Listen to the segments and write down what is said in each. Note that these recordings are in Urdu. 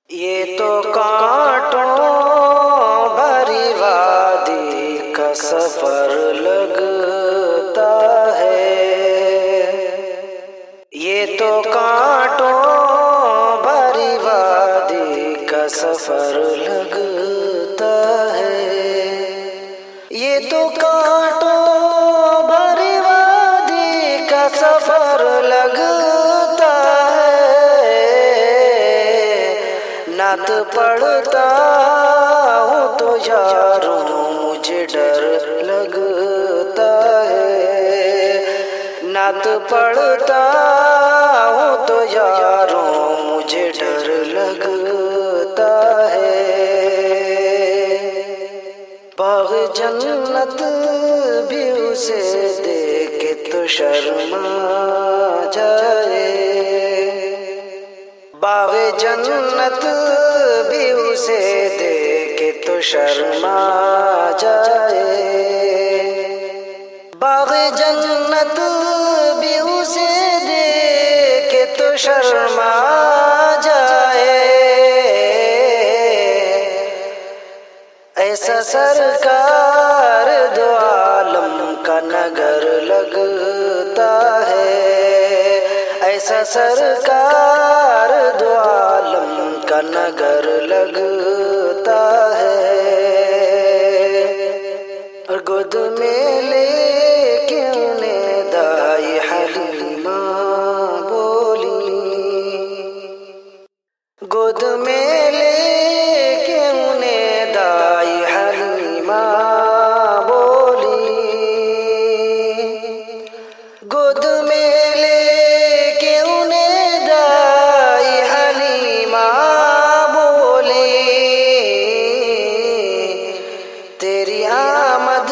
یہ تو کانٹوں بھری وادی کا سفر لگتا ہے، یہ تو کانٹوں بھری وادی کا سفر لگتا ہے، یہ تو کانٹوں بھری وادی کا سفر لگتا ہے، نعت پڑھتا ہوں تو یاروں مجھے ڈر لگتا ہے، نعت پڑھتا ہوں تو یاروں مجھے ڈر لگتا ہے، باغ جنت بھی اسے دیکھے تو شرما جائے، باغ جنت بھی اسے دیکھے تو شرما جائے، باغ جنت بھی اسے دیکھے تو شرما جائے، ایسا سرکار دو عالم کا نگر لگتا ہے، ایسا سرکار دو عالم کا نگر لگتا ہے، اور گود میں لے کے انہیں دائی حلیمہ بولی، گود میں لے کے انہیں دائی حلیمہ بولی، گود میں لے کے انہیں دائی حلیمہ بولی، تیری آمد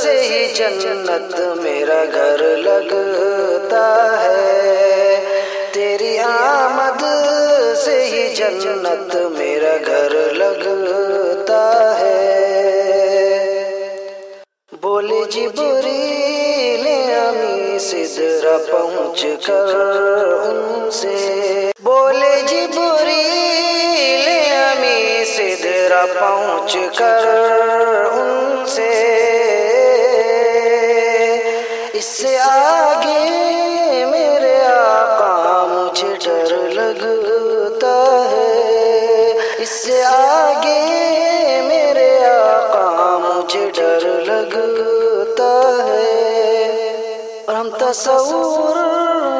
سے ہی جنت میرا گھر لگتا ہے، تیری آمد سے ہی جنت میرا گھر لگتا ہے، بولے جبریل امی سدرہ پہنچ کر ان سے، بولے جبریل امی سدرہ پہنچ کر ان سے، اس سے آگے میرے آقا مجھے ڈر لگتا ہے، اس سے آگے میرے آقا مجھے ڈر لگتا ہے، اور ہم تصور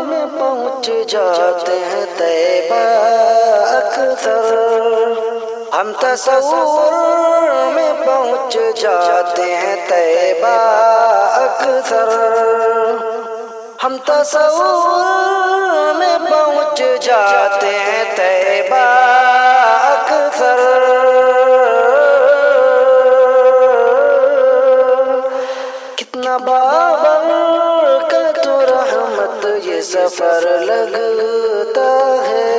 میں پہنچ جاتے ہیں طیبہ اکثر، ہم تصور میں پہنچ جاتے ہیں طیبہ اکثر، ہم تصور میں پہنچ جاتے ہیں طیبہ اکثر، کتنا بابرکت و رحمت یہ سفر لگتا ہے،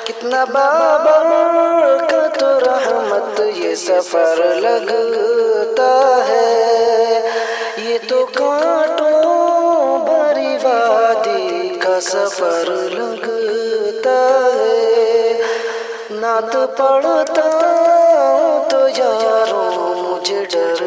کتنا بابرکت و رحمت یہ سفر لگتا ہے، یہ تو کانٹوں بھری وادی کا سفر لگتا ہے، نعت پڑھتا ہوں تو یاروں مجھے ڈر